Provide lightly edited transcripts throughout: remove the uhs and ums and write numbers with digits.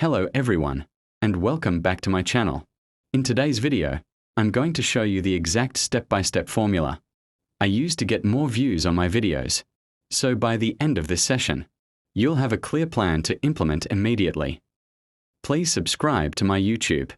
Hello everyone, and welcome back to my channel. In today's video, I'm going to show you the exact step-by-step formula I use to get more views on my videos. So by the end of this session, you'll have a clear plan to implement immediately. Please subscribe to my YouTube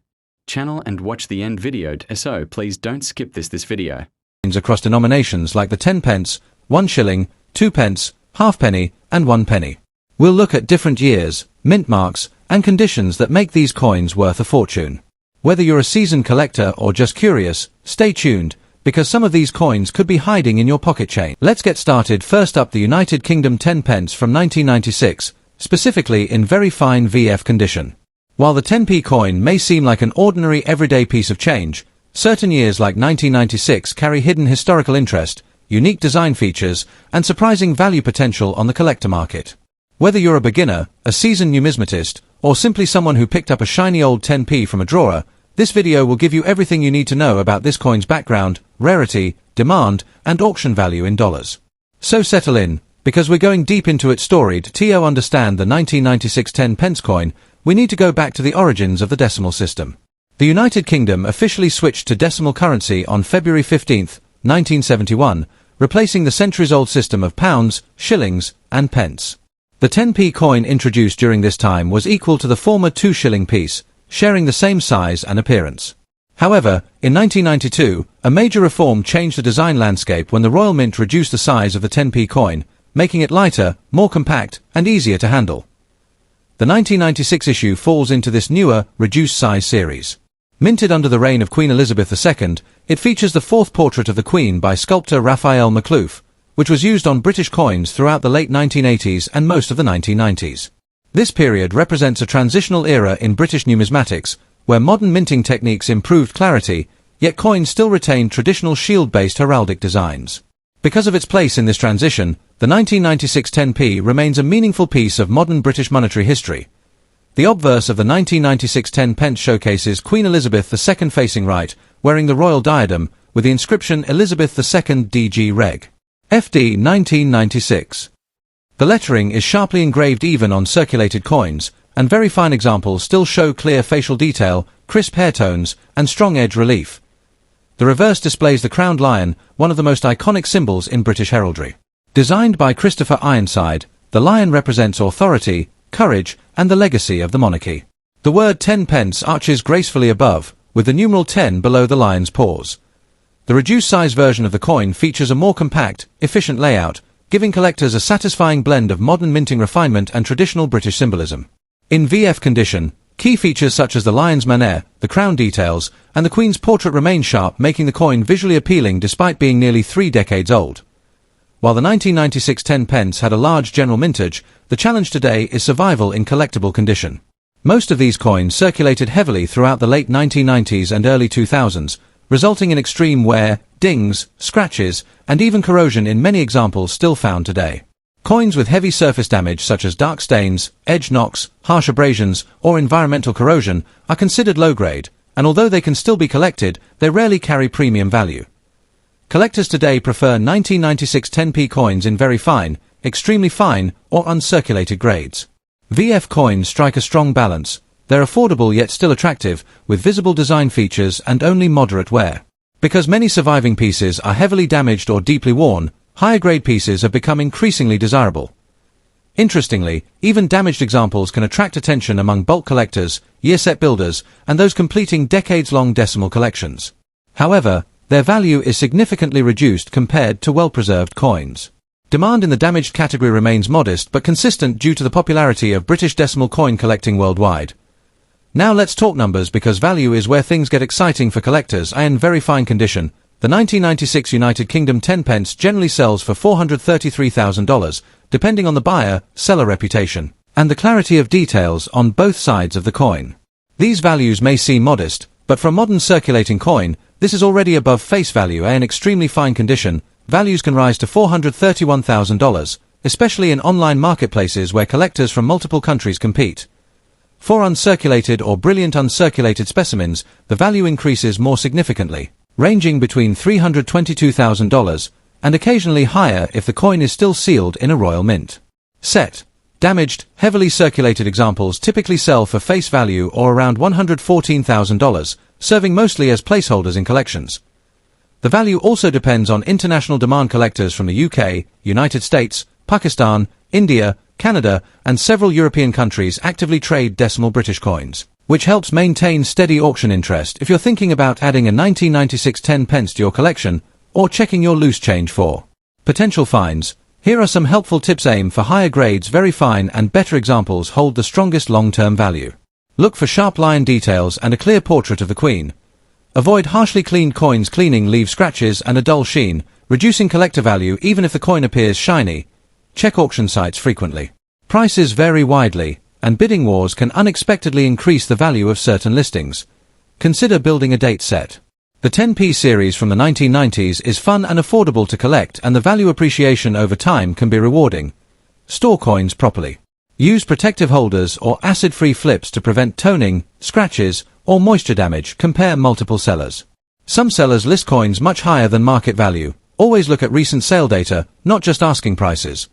channel and watch the end video, so please don't skip this video. Across denominations like the 10 pence, 1 shilling, 2 pence, halfpenny, and 1 penny. We'll look at different years, mint marks, and conditions that make these coins worth a fortune. Whether you're a seasoned collector or just curious, stay tuned, because some of these coins could be hiding in your pocket chain. Let's get started. First up, the United Kingdom 10 pence from 1996, specifically in very fine VF condition. While the 10p coin may seem like an ordinary everyday piece of change, certain years like 1996 carry hidden historical interest, unique design features, and surprising value potential on the collector market. Whether you're a beginner, a seasoned numismatist, or simply someone who picked up a shiny old 10p from a drawer, this video will give you everything you need to know about this coin's background, rarity, demand, and auction value in dollars. So settle in, because we're going deep into its story. To understand the 1996 10 pence coin, we need to go back to the origins of the decimal system. The United Kingdom officially switched to decimal currency on February 15, 1971, replacing the centuries-old system of pounds, shillings, and pence. The 10p coin introduced during this time was equal to the former 2 shilling piece, sharing the same size and appearance. However, in 1992, a major reform changed the design landscape when the Royal Mint reduced the size of the 10p coin, making it lighter, more compact, and easier to handle. The 1996 issue falls into this newer, reduced size series. Minted under the reign of Queen Elizabeth II, it features the fourth portrait of the Queen by sculptor Raphael Maclouf, which was used on British coins throughout the late 1980s and most of the 1990s. This period represents a transitional era in British numismatics, where modern minting techniques improved clarity, yet coins still retained traditional shield-based heraldic designs. Because of its place in this transition, the 1996 10p remains a meaningful piece of modern British monetary history. The obverse of the 1996 10 pence showcases Queen Elizabeth II facing right, wearing the royal diadem, with the inscription Elizabeth II DG Reg. FD 1996. The lettering is sharply engraved even on circulated coins, and very fine examples still show clear facial detail, crisp hair tones, and strong edge relief. The reverse displays the crowned lion, one of the most iconic symbols in British heraldry. Designed by Christopher Ironside, the lion represents authority, courage, and the legacy of the monarchy. The word 10 pence arches gracefully above, with the numeral 10 below the lion's paws. The reduced-size version of the coin features a more compact, efficient layout, giving collectors a satisfying blend of modern minting refinement and traditional British symbolism. In VF condition, key features such as the lion's manner, the crown details, and the Queen's portrait remain sharp, making the coin visually appealing despite being nearly 3 decades old. While the 1996 10 pence had a large general mintage, the challenge today is survival in collectible condition. Most of these coins circulated heavily throughout the late 1990s and early 2000s, resulting in extreme wear, dings, scratches, and even corrosion in many examples still found today. Coins with heavy surface damage such as dark stains, edge knocks, harsh abrasions, or environmental corrosion are considered low-grade, and although they can still be collected, they rarely carry premium value. Collectors today prefer 1996 10p coins in very fine, extremely fine, or uncirculated grades. VF coins strike a strong balance. They're affordable yet still attractive, with visible design features and only moderate wear. Because many surviving pieces are heavily damaged or deeply worn, higher-grade pieces have become increasingly desirable. Interestingly, even damaged examples can attract attention among bulk collectors, year-set builders, and those completing decades-long decimal collections. However, their value is significantly reduced compared to well-preserved coins. Demand in the damaged category remains modest but consistent due to the popularity of British decimal coin collecting worldwide. Now let's talk numbers, because value is where things get exciting for collectors. In very fine condition, the 1996 United Kingdom 10 pence generally sells for $433,000, depending on the buyer-seller reputation, and the clarity of details on both sides of the coin. These values may seem modest, but for a modern circulating coin, this is already above face value. In extremely fine condition, values can rise to $431,000, especially in online marketplaces where collectors from multiple countries compete. For uncirculated or brilliant uncirculated specimens, the value increases more significantly, ranging between $322,000 and occasionally higher if the coin is still sealed in a royal mint. Set. Damaged, heavily circulated examples typically sell for face value or around $114,000, serving mostly as placeholders in collections. The value also depends on international demand. Collectors from the UK, United States, Pakistan, India, Canada, and several European countries actively trade decimal British coins, which helps maintain steady auction interest if you're thinking about adding a 1996 10 pence to your collection or checking your loose change for potential finds. Here are some helpful tips. Aim for higher grades. Very fine and better examples hold the strongest long-term value. Look for sharp line details and a clear portrait of the Queen. Avoid harshly cleaned coins. Cleaning leaves scratches and a dull sheen, reducing collector value even if the coin appears shiny. Check auction sites frequently. Prices vary widely, and bidding wars can unexpectedly increase the value of certain listings. Consider building a date set. The 10p series from the 1990s is fun and affordable to collect, and the value appreciation over time can be rewarding. Store coins properly. Use protective holders or acid-free flips to prevent toning, scratches, or moisture damage. Compare multiple sellers. Some sellers list coins much higher than market value. Always look at recent sale data, not just asking prices.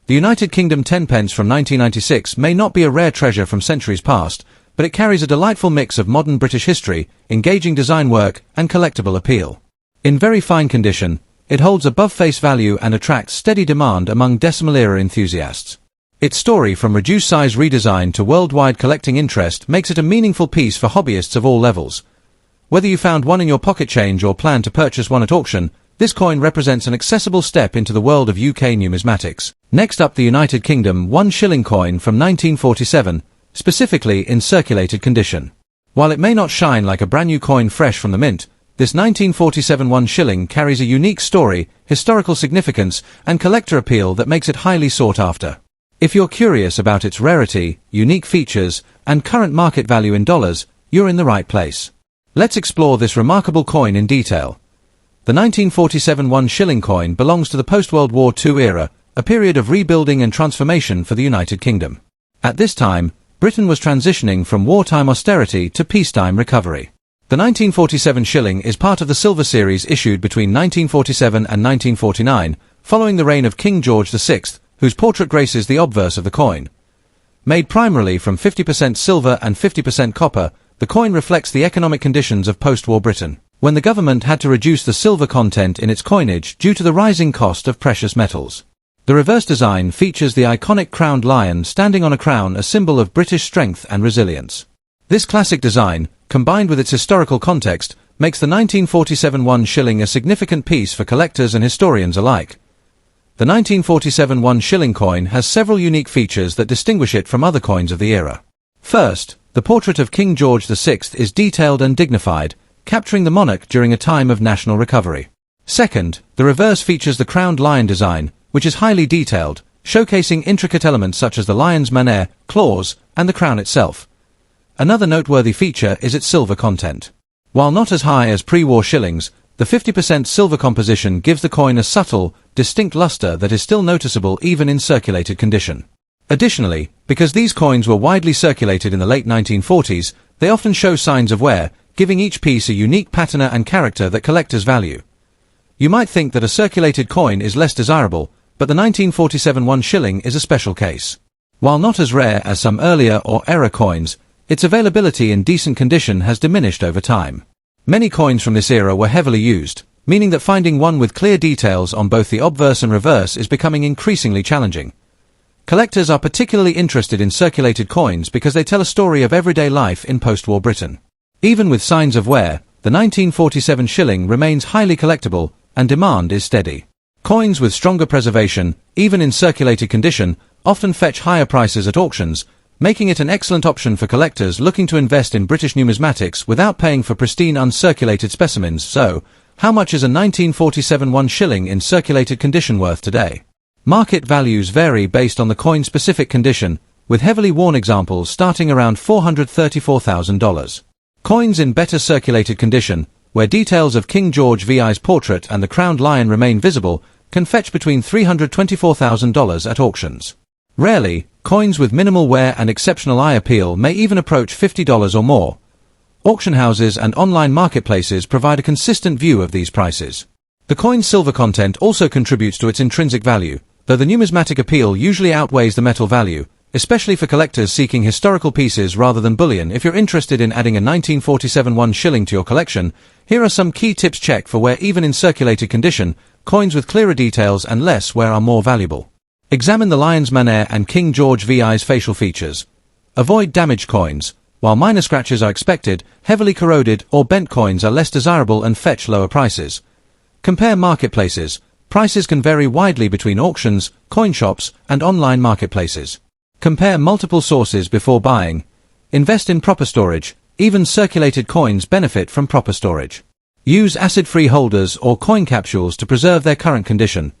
The United Kingdom 10 pence from 1996 may not be a rare treasure from centuries past, but it carries a delightful mix of modern British history, engaging design work, and collectible appeal. In very fine condition, it holds above face value and attracts steady demand among decimal-era enthusiasts. Its story from reduced-size redesign to worldwide collecting interest makes it a meaningful piece for hobbyists of all levels. Whether you found one in your pocket change or plan to purchase one at auction, this coin represents an accessible step into the world of UK numismatics. Next up, the United Kingdom 1 shilling coin from 1947, specifically in circulated condition. While it may not shine like a brand new coin fresh from the mint, this 1947 1 shilling carries a unique story, historical significance, and collector appeal that makes it highly sought after. If you're curious about its rarity, unique features, and current market value in dollars, you're in the right place. Let's explore this remarkable coin in detail. The 1947 1 shilling coin belongs to the post-World War II era, a period of rebuilding and transformation for the United Kingdom. At this time, Britain was transitioning from wartime austerity to peacetime recovery. The 1947 shilling is part of the Silver Series issued between 1947 and 1949, following the reign of King George VI, whose portrait graces the obverse of the coin. Made primarily from 50% silver and 50% copper, the coin reflects the economic conditions of post-war Britain, when the government had to reduce the silver content in its coinage due to the rising cost of precious metals. The reverse design features the iconic crowned lion standing on a crown, a symbol of British strength and resilience. This classic design, combined with its historical context, makes the 1947 1 shilling a significant piece for collectors and historians alike. The 1947 1 shilling coin has several unique features that distinguish it from other coins of the era. First, the portrait of King George VI is detailed and dignified, capturing the monarch during a time of national recovery. Second, the reverse features the crowned lion design, which is highly detailed, showcasing intricate elements such as the lion's manner, claws, and the crown itself. Another noteworthy feature is its silver content. While not as high as pre-war shillings, the 50% silver composition gives the coin a subtle, distinct luster that is still noticeable even in circulated condition. Additionally, because these coins were widely circulated in the late 1940s, they often show signs of wear, giving each piece a unique patina and character that collectors value. You might think that a circulated coin is less desirable, but the 1947 1 shilling is a special case. While not as rare as some earlier or era coins, its availability in decent condition has diminished over time. Many coins from this era were heavily used, meaning that finding one with clear details on both the obverse and reverse is becoming increasingly challenging. Collectors are particularly interested in circulated coins because they tell a story of everyday life in post-war Britain. Even with signs of wear, the 1947 shilling remains highly collectible, and demand is steady. Coins with stronger preservation, even in circulated condition, often fetch higher prices at auctions, making it an excellent option for collectors looking to invest in British numismatics without paying for pristine uncirculated specimens. So, how much is a 1947 1 shilling in circulated condition worth today? Market values vary based on the coin-specific condition, with heavily worn examples starting around $434,000. Coins in better circulated condition, where details of King George VI's portrait and the crowned lion remain visible, can fetch between $324,000 at auctions. Rarely, coins with minimal wear and exceptional eye appeal may even approach $50 or more. Auction houses and online marketplaces provide a consistent view of these prices. The coin's silver content also contributes to its intrinsic value, though the numismatic appeal usually outweighs the metal value, especially for collectors seeking historical pieces rather than bullion. If you're interested in adding a 1947 1 shilling to your collection, here are some key tips. Check for wear. Even in circulated condition, coins with clearer details and less wear are more valuable. Examine the Lion's Mane and King George VI's facial features. Avoid damaged coins. While minor scratches are expected, heavily corroded or bent coins are less desirable and fetch lower prices. Compare marketplaces. Prices can vary widely between auctions, coin shops, and online marketplaces. Compare multiple sources before buying. Invest in proper storage. Even circulated coins benefit from proper storage. Use acid-free holders or coin capsules to preserve their current condition.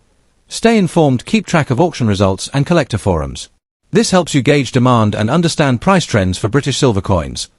Stay informed. Keep track of auction results and collector forums. This helps you gauge demand and understand price trends for British silver coins.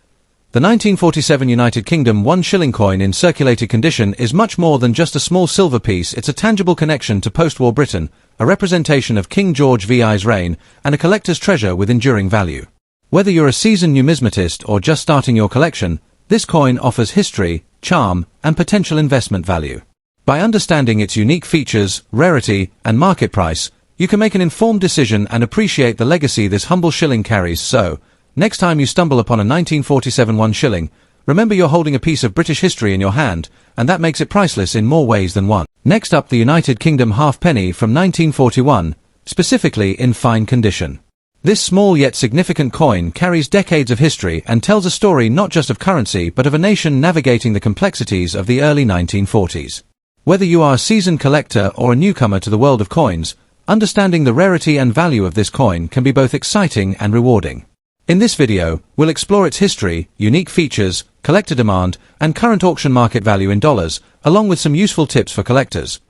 The 1947 United Kingdom 1 shilling coin in circulated condition is much more than just a small silver piece. It's a tangible connection to post-war Britain, a representation of King George VI's reign, and a collector's treasure with enduring value. Whether you're a seasoned numismatist or just starting your collection, this coin offers history, charm, and potential investment value. By understanding its unique features, rarity, and market price, you can make an informed decision and appreciate the legacy this humble shilling carries. So, next time you stumble upon a 1947 1 shilling, remember you're holding a piece of British history in your hand, and that makes it priceless in more ways than one. Next up, the United Kingdom halfpenny from 1941, specifically in fine condition. This small yet significant coin carries decades of history and tells a story not just of currency but of a nation navigating the complexities of the early 1940s. Whether you are a seasoned collector or a newcomer to the world of coins, understanding the rarity and value of this coin can be both exciting and rewarding. In this video, we'll explore its history, unique features, collector demand, and current auction market value in dollars, along with some useful tips for collectors.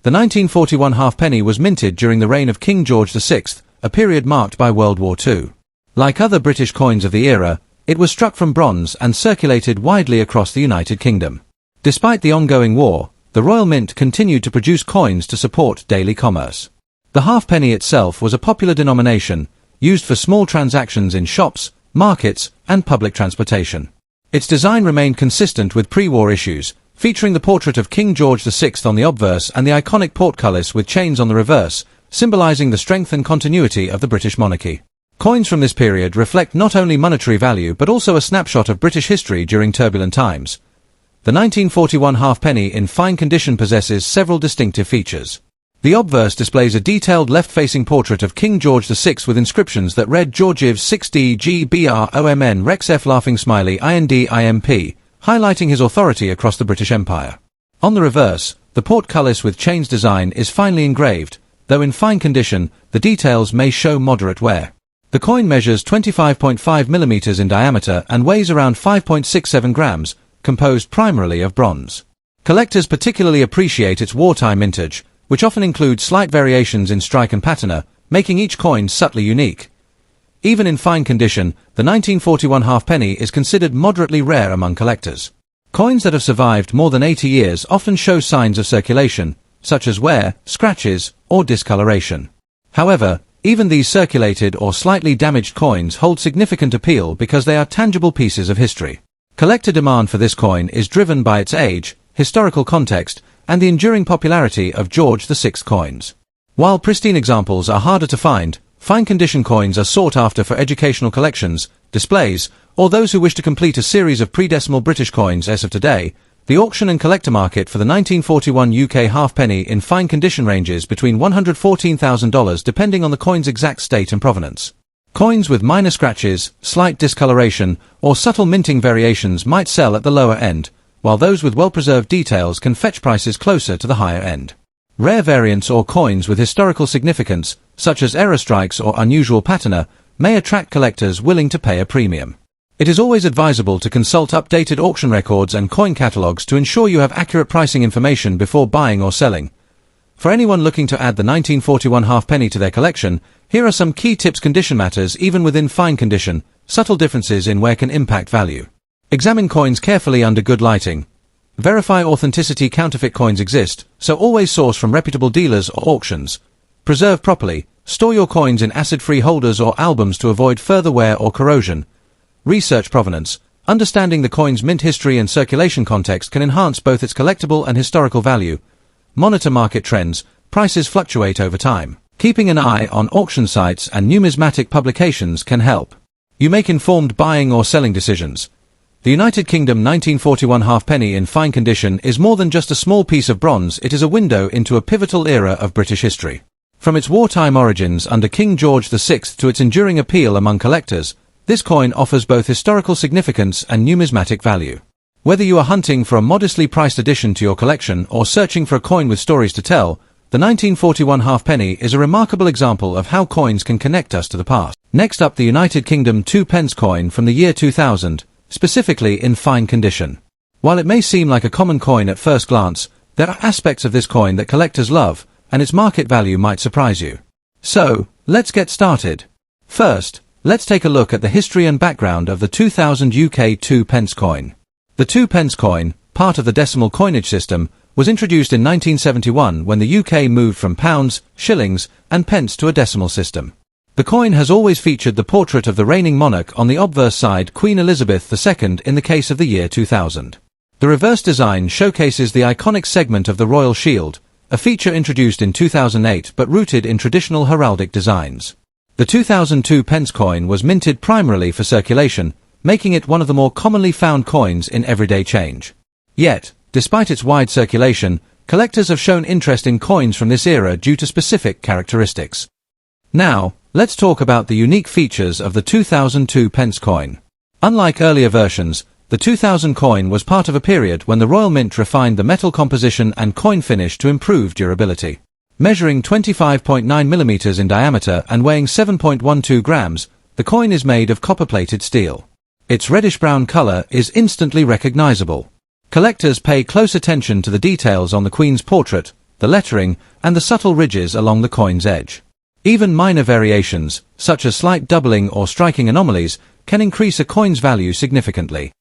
The 1941 halfpenny was minted during the reign of King George VI, a period marked by World War II. Like other British coins of the era, it was struck from bronze and circulated widely across the United Kingdom. Despite the ongoing war, the Royal Mint continued to produce coins to support daily commerce. The halfpenny itself was a popular denomination, used for small transactions in shops, markets, and public transportation. Its design remained consistent with pre-war issues, featuring the portrait of King George VI on the obverse and the iconic portcullis with chains on the reverse, symbolizing the strength and continuity of the British monarchy. Coins from this period reflect not only monetary value but also a snapshot of British history during turbulent times. The 1941 halfpenny in fine condition possesses several distinctive features. The obverse displays a detailed left-facing portrait of King George VI with inscriptions that read Georgiv 6D GBROMN Rex F Laughing Smiley IND-IMP, highlighting his authority across the British Empire. On the reverse, the portcullis with chains design is finely engraved, though in fine condition, the details may show moderate wear. The coin measures 25.5 mm in diameter and weighs around 5.67 grams, composed primarily of bronze. Collectors particularly appreciate its wartime mintage, which often includes slight variations in strike and patina, making each coin subtly unique. Even in fine condition, the 1941 halfpenny is considered moderately rare among collectors. Coins that have survived more than 80 years often show signs of circulation, such as wear, scratches, or discoloration. However, even these circulated or slightly damaged coins hold significant appeal because they are tangible pieces of history. Collector demand for this coin is driven by its age, historical context, and the enduring popularity of George VI coins. While pristine examples are harder to find, fine condition coins are sought after for educational collections, displays, or those who wish to complete a series of pre-decimal British coins as of today. The auction and collector market for the 1941 UK halfpenny in fine condition ranges between $114,000 depending on the coin's exact state and provenance. Coins with minor scratches, slight discoloration, or subtle minting variations might sell at the lower end, while those with well-preserved details can fetch prices closer to the higher end. Rare variants or coins with historical significance, such as error strikes or unusual patina, may attract collectors willing to pay a premium. It is always advisable to consult updated auction records and coin catalogs to ensure you have accurate pricing information before buying or selling. For anyone looking to add the 1941 halfpenny to their collection, here are some key tips. Condition matters even within fine condition. Subtle differences in wear can impact value. Examine coins carefully under good lighting. Verify authenticity. Counterfeit coins exist, so always source from reputable dealers or auctions. Preserve properly. Store your coins in acid-free holders or albums to avoid further wear or corrosion. Research provenance. Understanding the coin's mint history and circulation context can enhance both its collectible and historical value. Monitor market trends. prices fluctuate over time. Keeping an eye on auction sites and numismatic publications can help you make informed buying or selling decisions. The United Kingdom 1941 halfpenny in fine condition is more than just a small piece of bronze, it is a window into a pivotal era of British history. From its wartime origins under King George VI to its enduring appeal among collectors, this coin offers both historical significance and numismatic value. Whether you are hunting for a modestly priced addition to your collection or searching for a coin with stories to tell, the 1941 halfpenny is a remarkable example of how coins can connect us to the past. Next up, the United Kingdom 2p coin from the year 2000, specifically in fine condition. While it may seem like a common coin at first glance, there are aspects of this coin that collectors love, and its market value might surprise you. So, let's get started. First, let's take a look at the history and background of the 2000 UK 2p coin. The 2p coin, part of the decimal coinage system, was introduced in 1971 when the UK moved from pounds, shillings, and pence to a decimal system. The coin has always featured the portrait of the reigning monarch on the obverse side, Queen Elizabeth II in the case of the year 2000. The reverse design showcases the iconic segment of the royal shield, a feature introduced in 2008 but rooted in traditional heraldic designs. The 2002 pence coin was minted primarily for circulation, making it one of the more commonly found coins in everyday change. Yet, despite its wide circulation, collectors have shown interest in coins from this era due to specific characteristics. Now, let's talk about the unique features of the 2002 pence coin. Unlike earlier versions, the 2000 coin was part of a period when the Royal Mint refined the metal composition and coin finish to improve durability. Measuring 25.9 mm in diameter and weighing 7.12 grams, the coin is made of copper-plated steel. Its reddish-brown color is instantly recognizable. Collectors pay close attention to the details on the Queen's portrait, the lettering, and the subtle ridges along the coin's edge. Even minor variations, such as slight doubling or striking anomalies, can increase a coin's value significantly.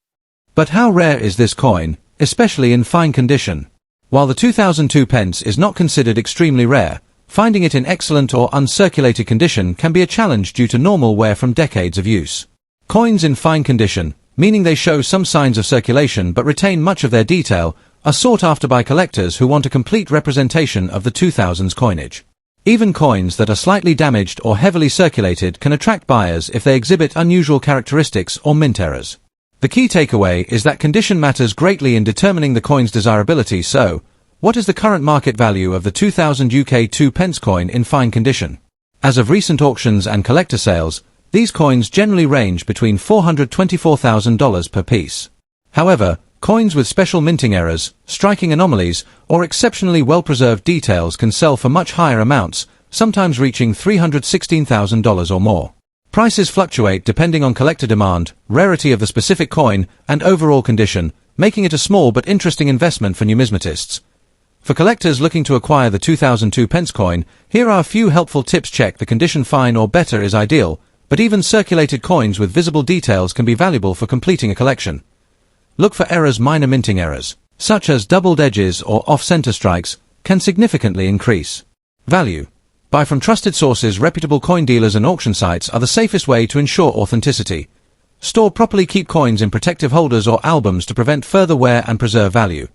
But how rare is this coin, especially in fine condition? While the 2002 pence is not considered extremely rare, finding it in excellent or uncirculated condition can be a challenge due to normal wear from decades of use. Coins in fine condition, meaning they show some signs of circulation but retain much of their detail, are sought after by collectors who want a complete representation of the 2000s coinage. Even coins that are slightly damaged or heavily circulated can attract buyers if they exhibit unusual characteristics or mint errors. The key takeaway is that condition matters greatly in determining the coin's desirability. So, what is the current market value of the 2000 UK 2p coin in fine condition? As of recent auctions and collector sales, these coins generally range between $424,000 per piece. However, coins with special minting errors, striking anomalies, or exceptionally well-preserved details can sell for much higher amounts, sometimes reaching $316,000 or more. Prices fluctuate depending on collector demand, rarity of the specific coin, and overall condition, making it a small but interesting investment for numismatists. For collectors looking to acquire the 2002 pence coin, here are a few helpful tips. Check the condition. Fine or better is ideal, but even circulated coins with visible details can be valuable for completing a collection. Look for errors. Minor minting errors, such as doubled edges or off-center strikes, can significantly increase value. Buy from trusted sources. Reputable coin dealers and auction sites are the safest way to ensure authenticity. Store properly. Keep coins in protective holders or albums to prevent further wear and preserve value.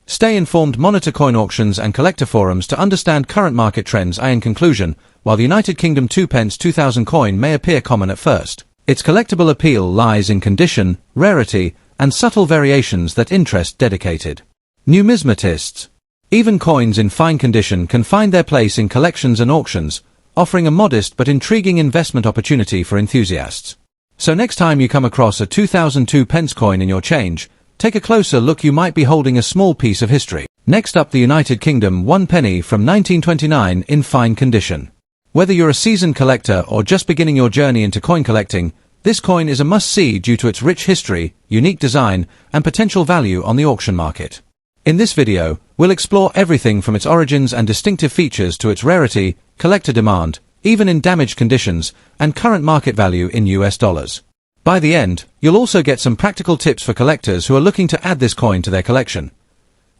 Stay informed. Monitor coin auctions and collector forums to understand current market trends. In conclusion, while the United Kingdom 2p 2000 coin may appear common at first, its collectible appeal lies in condition, rarity, and subtle variations that interest dedicated numismatists. Even coins in fine condition can find their place in collections and auctions, offering a modest but intriguing investment opportunity for enthusiasts. So next time you come across a 2002 pence coin in your change, take a closer look. You might be holding a small piece of history. Next up, the United Kingdom 1 penny from 1929 in fine condition. Whether you're a seasoned collector or just beginning your journey into coin collecting, this coin is a must-see due to its rich history, unique design, and potential value on the auction market. In this video, we'll explore everything from its origins and distinctive features to its rarity, collector demand, even in damaged conditions, and current market value in US dollars. By the end, you'll also get some practical tips for collectors who are looking to add this coin to their collection.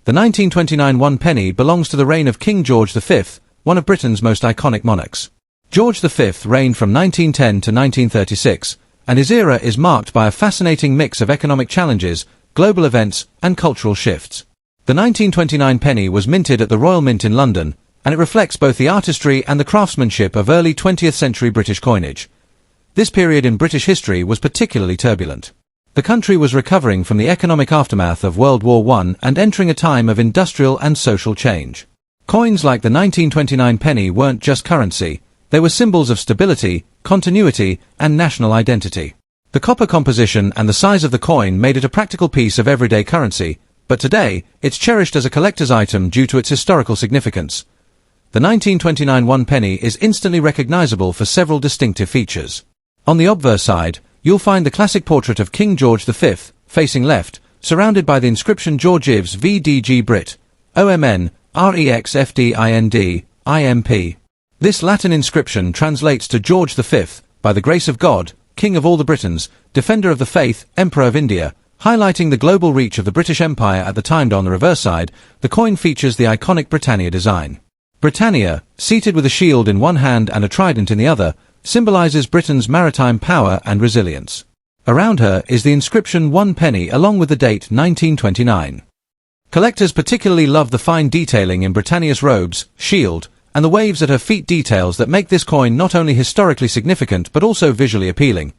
The 1929 1 penny belongs to the reign of King George V, one of Britain's most iconic monarchs. George V reigned from 1910 to 1936, and his era is marked by a fascinating mix of economic challenges, global events, and cultural shifts. The 1929 penny was minted at the Royal Mint in London, and it reflects both the artistry and the craftsmanship of early 20th century British coinage. This period in British history was particularly turbulent. The country was recovering from the economic aftermath of World War I and entering a time of industrial and social change. Coins like the 1929 penny weren't just currency, they were symbols of stability, continuity, and national identity. The copper composition and the size of the coin made it a practical piece of everyday currency, but today, it's cherished as a collector's item due to its historical significance. The 1929 one penny is instantly recognizable for several distinctive features. On the obverse side, you'll find the classic portrait of King George V, facing left, surrounded by the inscription George Ives VDG Brit, OMN, REXFDIND, IMP. This Latin inscription translates to George V, by the grace of God, King of all the Britons, Defender of the Faith, Emperor of India, highlighting the global reach of the British Empire at the time. On the reverse side, the coin features the iconic Britannia design. Britannia, seated with a shield in one hand and a trident in the other, symbolizes Britain's maritime power and resilience. Around her is the inscription 1 penny along with the date 1929. Collectors particularly love the fine detailing in Britannia's robes, shield, and the waves at her feet, details that make this coin not only historically significant but also visually appealing.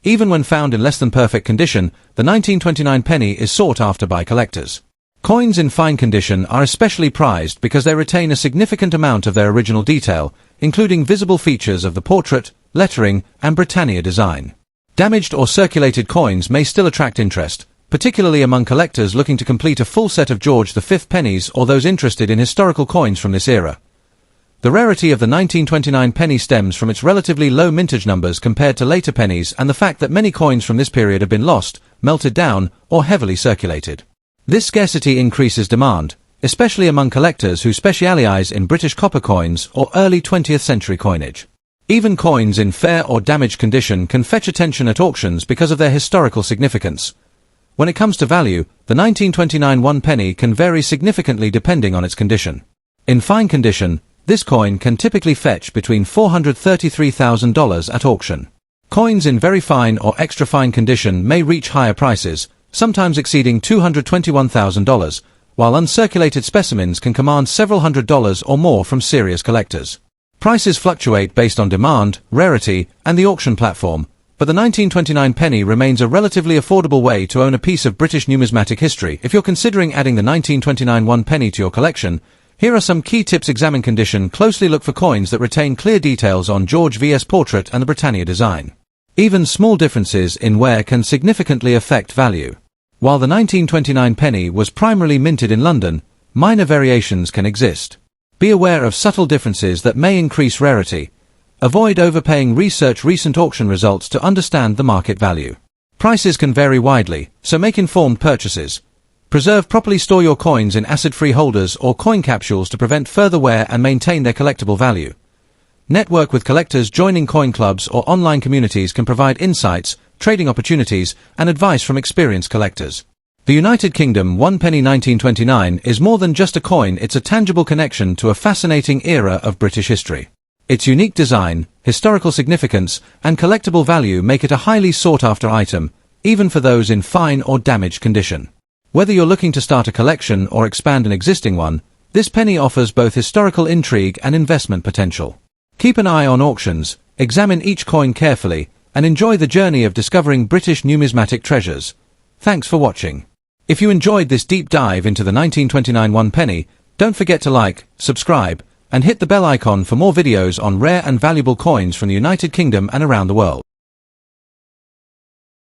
Even when found in less than perfect condition, the 1929 penny is sought after by collectors. Coins in fine condition are especially prized because they retain a significant amount of their original detail, including visible features of the portrait, lettering, and Britannia design. Damaged or circulated coins may still attract interest, particularly among collectors looking to complete a full set of George V pennies or those interested in historical coins from this era. The rarity of the 1929 penny stems from its relatively low mintage numbers compared to later pennies and the fact that many coins from this period have been lost, melted down, or heavily circulated. This scarcity increases demand, especially among collectors who specialize in British copper coins or early 20th century coinage. Even coins in fair or damaged condition can fetch attention at auctions because of their historical significance. When it comes to value, the 1929 one penny can vary significantly depending on its condition. In fine condition, this coin can typically fetch between $433,000 at auction. Coins in very fine or extra fine condition may reach higher prices, sometimes exceeding $221,000, while uncirculated specimens can command several $100s or more from serious collectors. Prices fluctuate based on demand, rarity, and the auction platform, but the 1929 penny remains a relatively affordable way to own a piece of British numismatic history. If you're considering adding the 1929 one penny to your collection, here are some key tips. Examine condition. Closely look for coins that retain clear details on George V's portrait and the Britannia design. Even small differences in wear can significantly affect value. While the 1929 penny was primarily minted in London, minor variations can exist. Be aware of subtle differences that may increase rarity. Avoid overpaying. Research recent auction results to understand the market value. Prices can vary widely, so make informed purchases. Preserve properly. Store your coins in acid-free holders or coin capsules to prevent further wear and maintain their collectible value. Network with collectors. Joining coin clubs or online communities can provide insights, trading opportunities, and advice from experienced collectors. The United Kingdom one penny 1929 is more than just a coin. It's a tangible connection to a fascinating era of British history. Its unique design, historical significance, and collectible value make it a highly sought-after item, even for those in fine or damaged condition. Whether you're looking to start a collection or expand an existing one, this penny offers both historical intrigue and investment potential. Keep an eye on auctions, examine each coin carefully, and enjoy the journey of discovering British numismatic treasures. Thanks for watching. If you enjoyed this deep dive into the 1929 one penny, don't forget to like, subscribe, and hit the bell icon for more videos on rare and valuable coins from the United Kingdom and around the world.